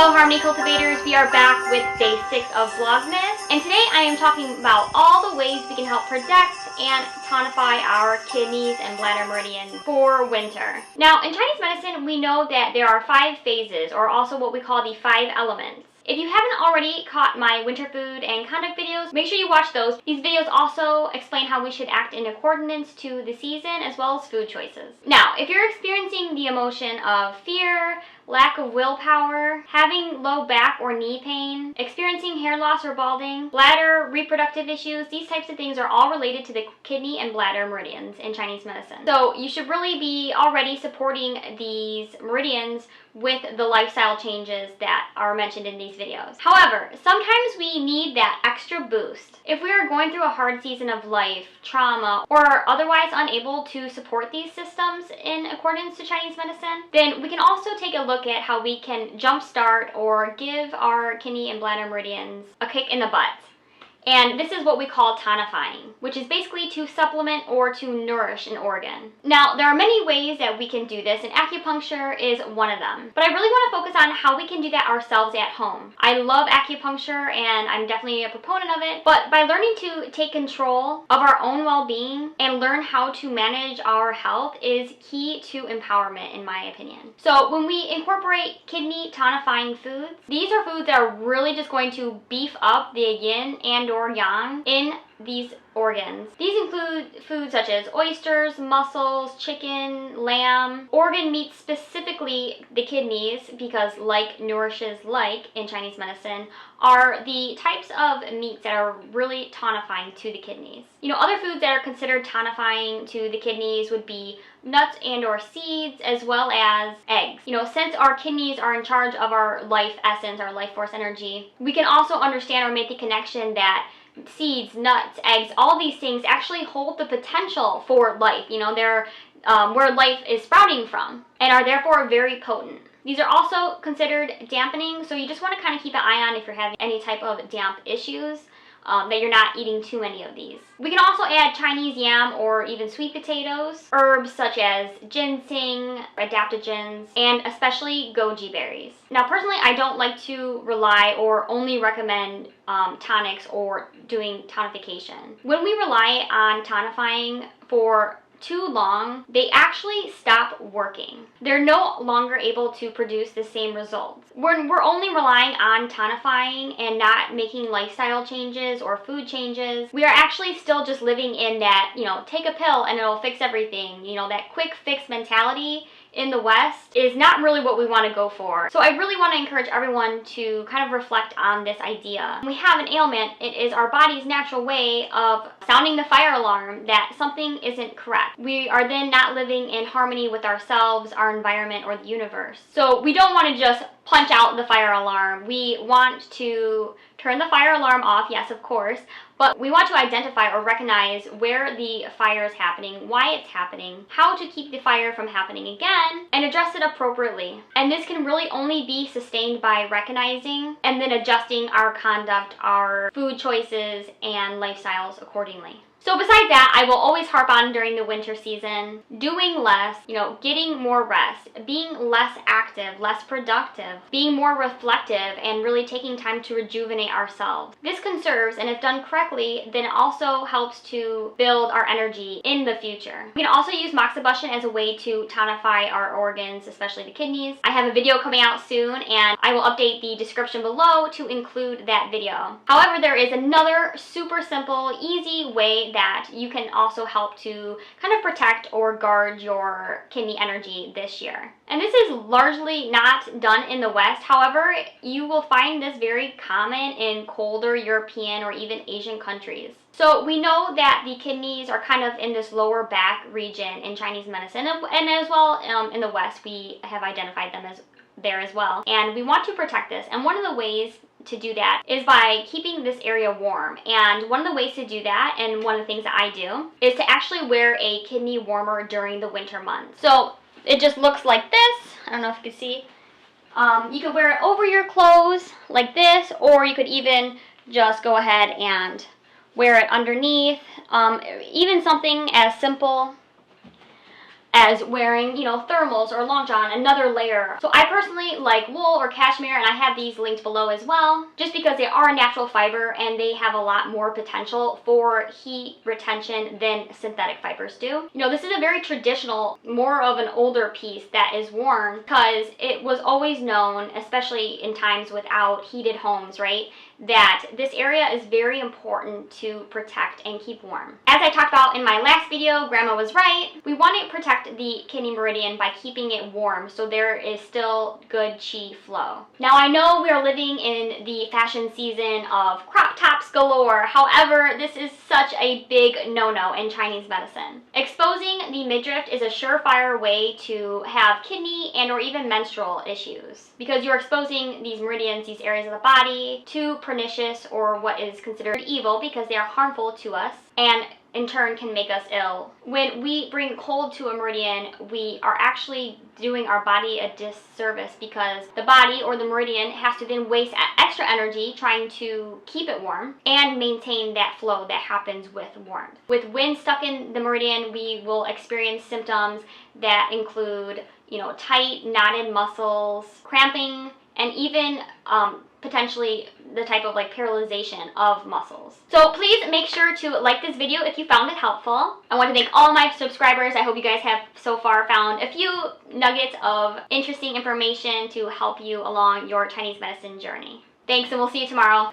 Hello Harmony Cultivators, we are back with day 6 of Vlogmas, and today I am talking about all the ways we can help protect and tonify our kidneys and bladder meridian for winter. Now in Chinese medicine we know that there are 5 phases, or also what we call the 5 elements. If you haven't already caught my winter food and conduct videos, make sure you watch those. These videos also explain how we should act in accordance to the season as well as food choices. Now, if you're experiencing the emotion of fear, lack of willpower, having low back or knee pain, experiencing hair loss or balding, bladder, reproductive issues, these types of things are all related to the kidney and bladder meridians in Chinese medicine. So you should really be already supporting these meridians with the lifestyle changes that are mentioned in these videos. However, sometimes we need that extra boost. If we are going through a hard season of life, trauma, or are otherwise unable to support these systems in accordance to Chinese medicine, then we can also take a look at how we can jumpstart or give our kidney and bladder meridians a kick in the butt. And this is what we call tonifying, which is basically to supplement or to nourish an organ. Now, there are many ways that we can do this, and acupuncture is one of them. But I really want to focus on how we can do that ourselves at home. I love acupuncture, and I'm definitely a proponent of it. But by learning to take control of our own well-being and learn how to manage our health is key to empowerment, in my opinion. So when we incorporate kidney tonifying foods, these are foods that are really just going to beef up the yin and or yang in these organs. These include foods such as oysters, mussels, chicken, lamb, organ meats, specifically the kidneys, because like nourishes like in Chinese medicine, are the types of meats that are really tonifying to the kidneys. You know, other foods that are considered tonifying to the kidneys would be nuts and or seeds, as well as eggs. You know, since our kidneys are in charge of our life essence, our life force energy, we can also understand or make the connection that seeds, nuts, eggs, all these things actually hold the potential for life. You know, they're where life is sprouting from and are therefore very potent. These are also considered dampening, so you just want to kind of keep an eye on if you're having any type of damp issues, that you're not eating too many of these. We can also add Chinese yam or even sweet potatoes, herbs such as ginseng, adaptogens, and especially goji berries. Now personally, I don't like to rely or only recommend tonics or doing tonification. When we rely on tonifying for too long, they actually stop working. They're no longer able to produce the same results. When we're only relying on tonifying and not making lifestyle changes or food changes, we are actually still just living in that, you know, take a pill and it'll fix everything. You know, that quick fix mentality in the West is not really what we want to go for. So I really want to encourage everyone to kind of reflect on this idea. When we have an ailment, it is our body's natural way of sounding the fire alarm that something isn't correct. We are then not living in harmony with ourselves, our environment, or the universe. So we don't want to just punch out the fire alarm. We want to turn the fire alarm off, yes, of course, but we want to identify or recognize where the fire is happening, why it's happening, how to keep the fire from happening again, and address it appropriately. And this can really only be sustained by recognizing and then adjusting our conduct, our food choices, and lifestyles accordingly. So besides that, I will always harp on during the winter season, doing less, you know, getting more rest, being less active, less productive, being more reflective, and really taking time to rejuvenate ourselves. This conserves, and if done correctly, then it also helps to build our energy in the future. We can also use moxibustion as a way to tonify our organs, especially the kidneys. I have a video coming out soon, and I will update the description below to include that video. However, there is another super simple, easy way that you can also help to kind of protect or guard your kidney energy this year. And this is largely not done in the West. However, you will find this very common in colder European or even Asian countries. So we know that the kidneys are kind of in this lower back region in Chinese medicine, and as well in the West we have identified them as there as well. And we want to protect this, and one of the ways to do that is by keeping this area warm. And one of the ways to do that, and one of the things that I do, is to actually wear a kidney warmer during the winter months. So it just looks like this. I don't know if you can see. You could wear it over your clothes like this, or you could even just go ahead and wear it underneath. Even something as simple as wearing, you know, thermals or long john, another layer. So I personally like wool or cashmere, and I have these linked below as well, just because they are a natural fiber and they have a lot more potential for heat retention than synthetic fibers do. You know, this is a very traditional, more of an older piece that is worn because it was always known, especially in times without heated homes, right, that this area is very important to protect and keep warm. As I talked about in my last video, Grandma was right. We want to protect the kidney meridian by keeping it warm so there is still good qi flow. Now I know we are living in the fashion season of crop tops galore. However, this is such a big no-no in Chinese medicine. Exposing the midriff is a surefire way to have kidney and or even menstrual issues because you're exposing these meridians, these areas of the body, to pernicious or what is considered evil because they are harmful to us and in turn can make us ill. When we bring cold to a meridian, we are actually doing our body a disservice because the body or the meridian has to then waste extra energy trying to keep it warm and maintain that flow that happens with warmth. With wind stuck in the meridian, we will experience symptoms that include, you know, tight, knotted muscles, cramping, and even potentially the type of like paralyzation of muscles. So please make sure to like this video if you found it helpful. I want to thank all my subscribers. I hope you guys have so far found a few nuggets of interesting information to help you along your Chinese medicine journey. Thanks, and we'll see you tomorrow.